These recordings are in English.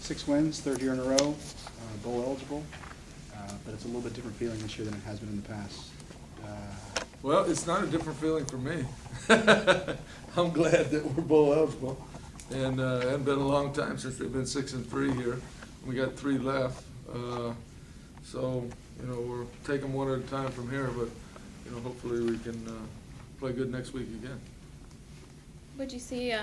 6 wins, third year in a row, bowl eligible, but it's a little bit different feeling this year than it has been in the past. Well, it's not a different feeling for me. I'm glad that we're bowl eligible, and it hasn't been a long time since they've been 6-3 here. We got 3 left, so we're taking one at a time from here. But hopefully we can play good next week again. Would you see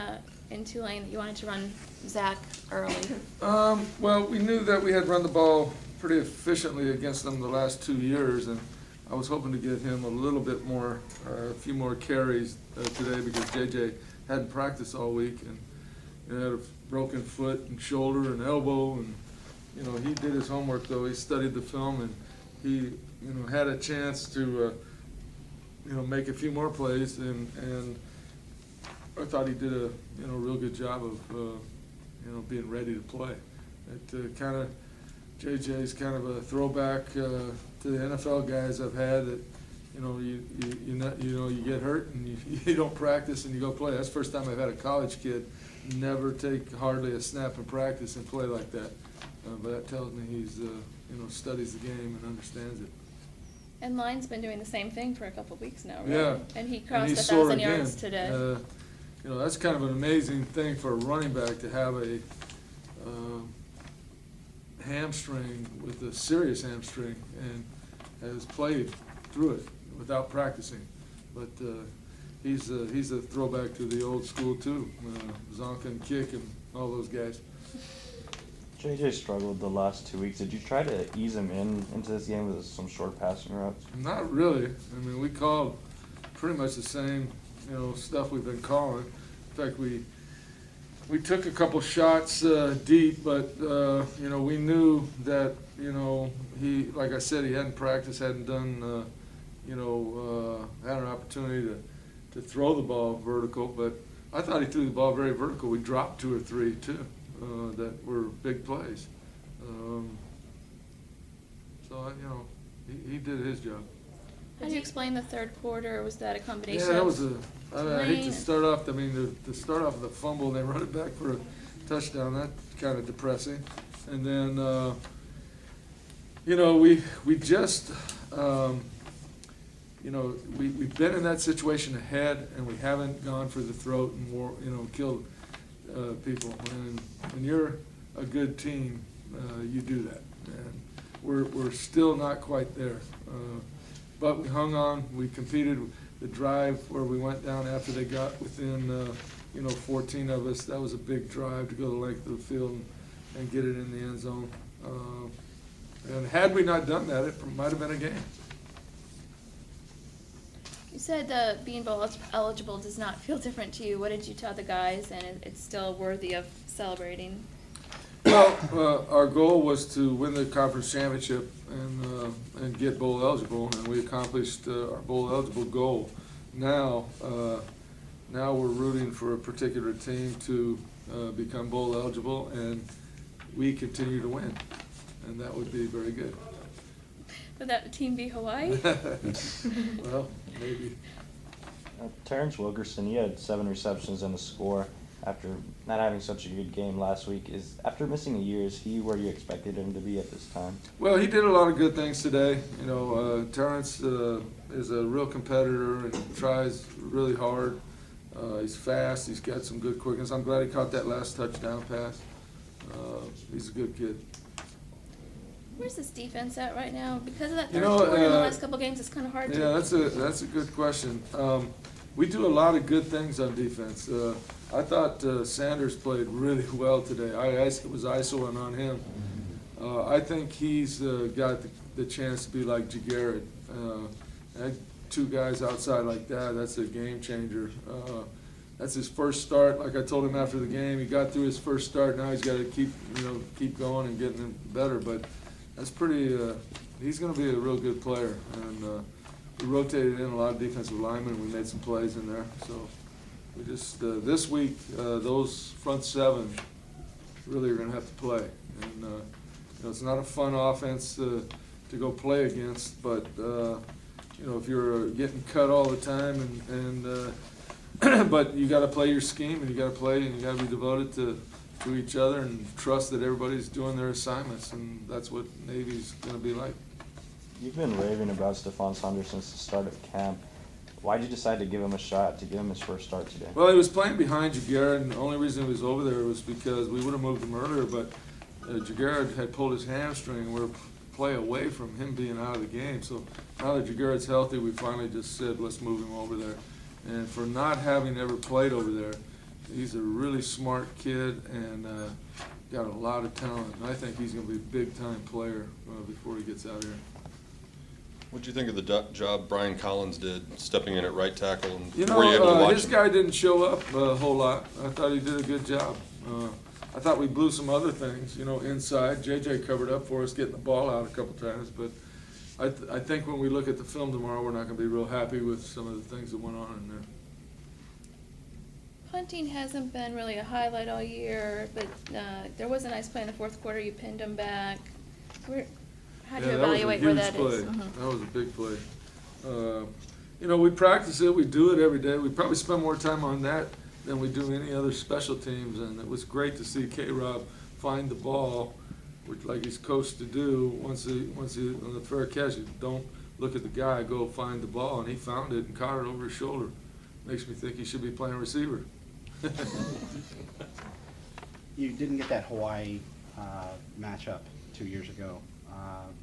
in Tulane that you wanted to run Zach early? Well, we knew that we had run the ball pretty efficiently against them the last 2 years, and I was hoping to get him a little bit more, a few more carries today because JJ hadn't practiced all week and had a broken foot and shoulder and elbow, and he did his homework though. He studied the film and he had a chance to make a few more plays, and I thought he did a real good job of being ready to play. It JJ's kind of a throwback to the NFL guys I've had that you get hurt and you don't practice and you go play. That's the first time I've had a college kid never take hardly a snap in practice and play like that. But that tells me he's studies the game and understands it. And Line's been doing the same thing for a couple of weeks now, right? Yeah. And he crossed he's 1,000 yards today. That's kind of an amazing thing for a running back to have a hamstring with a serious hamstring and has played through it without practicing. But he's a throwback to the old school too, Zonka and Kick and all those guys. JJ struggled the last 2 weeks. Did you try to ease him into this game with some short passing routes? Not really. I mean, we called pretty much the same stuff we've been calling. In fact, we took a couple shots deep, but we knew that he, like I said, he hadn't practiced, hadn't done had an opportunity to throw the ball vertical, but I thought he threw the ball very vertical. We dropped 2 or 3 too that were big plays. So he did his job. How do you explain the third quarter? Was that a combination? Yeah, that was I hate to Tulane? start off. I mean, to start off with a fumble and then run it back for a touchdown. That's kind of depressing. And then, we just, we've been in that situation ahead, and we haven't gone for the throat and killed people. And when you're a good team, you do that. And we're still not quite there. But we hung on. We competed. The drive where we went down after they got within, 14 of us, that was a big drive to go the length of the field and get it in the end zone. And had we not done that, it might have been a game. You said being bowl eligible does not feel different to you. What did you tell the guys? And it's still worthy of celebrating. Well, our goal was to win the conference championship and get bowl eligible, and we accomplished our bowl eligible goal. Now we're rooting for a particular team to become bowl eligible, and we continue to win, and that would be very good. Would that team be Hawaii? Well, maybe. Terrence Wilkerson, he had 7 receptions and a score after not having such a good game last week. After missing a year, is he where you expected him to be at this time? Well, he did a lot of good things today. Terrence is a real competitor and tries really hard. He's fast. He's got some good quickness. I'm glad he caught that last touchdown pass. He's a good kid. Where's this defense at right now? Because of that third You know, quarter in the last couple games, it's kind of hard to. Yeah, that's a good question. We do a lot of good things on defense. I thought Sanders played really well today. It was isoing on him. I think he's got the chance to be like Jagarrett. Two guys outside like that, that's a game changer. That's his first start. Like I told him after the game, he got through his first start. Now he's got to keep going and getting better. But that's pretty. He's going to be a real good player. And we rotated in a lot of defensive linemen. We made some plays in there. So we just this week those front 7 really are going to have to play. And it's not a fun offense to go play against, but if you're getting cut all the time and but you got to play your scheme, and you got to play, and you got to be devoted to to each other and trust that everybody's doing their assignments, and that's what Navy's gonna be like. You've been raving about Stephon Saunders since the start of camp. Why did you decide to give him a shot, to give him his first start today? Well, he was playing behind Jaguar, and the only reason he was over there was because we would have moved him earlier, but Jaguar had pulled his hamstring, and we're a play away from him being out of the game. So now that Jaguar's healthy, we finally just said, let's move him over there. And for not having ever played over there, he's a really smart kid and got a lot of talent. And I think he's going to be a big-time player before he gets out here. What do you think of the job Brian Collins did, stepping in at right tackle? And You were you able to know, watch this him? guy didn't show up a whole lot. I thought he did a good job. I thought we blew some other things, you know, inside. JJ covered up for us, getting the ball out a couple times. But I think when we look at the film tomorrow, we're not going to be real happy with some of the things that went on in there. Punting hasn't been really a highlight all year, but there was a nice play in the fourth quarter. You pinned them back. How do you evaluate where that is? Mhm. That was a big play. You know, we practice it. We do it every day. We probably spend more time on that than we do any other special teams, and it was great to see K-Rob find the ball, which like he's coached to do. Once he on the fair catch, you don't look at the guy, go find the ball, and he found it and caught it over his shoulder. Makes me think he should be playing receiver. You didn't get that Hawaii matchup 2 years ago,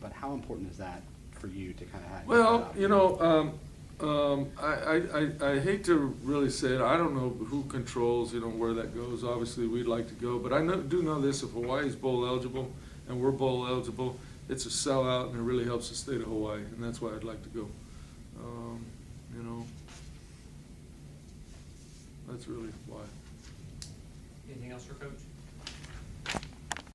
but how important is that for you to kind of have? Well, you know, I hate to really say it. I don't know who controls, you know, where that goes. Obviously, we'd like to go, but I do know this: if Hawaii's bowl eligible and we're bowl eligible, it's a sellout, and it really helps the state of Hawaii, and that's why I'd like to go. You know, that's really why. Anything else for Coach?